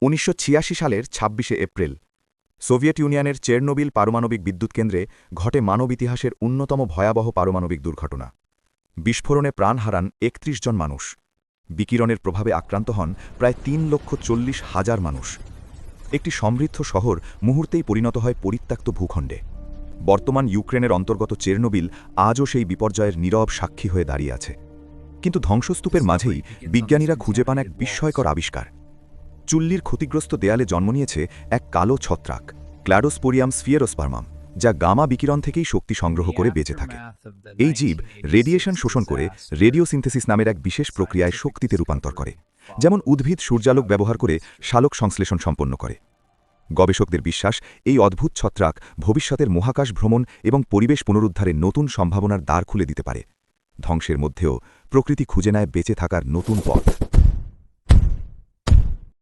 ১৯৮৬ সালের ২৬শে April Soviet ইউনিয়নের চেরনোবিল পারমাণবিক বিদ্যুৎ কেন্দ্রে ঘটে মানব ইতিহাসের অন্যতম ভয়াবহ পারমাণবিক দুর্ঘটনা। বিস্ফোরণে প্রাণ হারান ৩১ জন মানুষ। বিকিরণের প্রভাবে আক্রান্ত হন প্রায় ৩,৪০,০০০ মানুষ। একটি সমৃদ্ধ শহর মুহূর্তেই পরিণত হয় পরিত্যক্ত ভূখণ্ডে। বর্তমান ইউক্রেনের অন্তর্গত চেরনোবিল আজও সেই বিপর্যয়ের নীরব সাক্ষী হয়ে দাঁড়িয়ে আছে। কিন্তু ধ্বংসস্তূপের মাঝেই বিজ্ঞানীরা খুঁজে পান এক বিস্ময়কর আবিষ্কার। চুল্লির ক্ষতিগ্রস্ত দেয়ালে জন্ম নিয়েছে এক কালো ছত্রাক, ক্ল্যাডোস্পোরিয়াম স্ফিয়েরোস্পার্মাম, যা গামা বিকিরণ থেকেই শক্তি সংগ্রহ করে বেঁচে থাকে। এই জীব রেডিয়েশন শোষণ করে রেডিওসিনথেসিস নামের এক বিশেষ প্রক্রিয়ায় শক্তিতে রূপান্তর করে, যেমন উদ্ভিদ সূর্যালোক ব্যবহার করে সালোক সংশ্লেষণ সম্পন্ন করে। গবেষকদের বিশ্বাস, এই অদ্ভুত ছত্রাক ভবিষ্যতের মহাকাশ ভ্রমণ এবং পরিবেশ পুনরুদ্ধারে নতুন সম্ভাবনার দ্বার খুলে দিতে পারে। ধ্বংসের মধ্যেও প্রকৃতি খুঁজে নেয় বেঁচে থাকার নতুন পথ।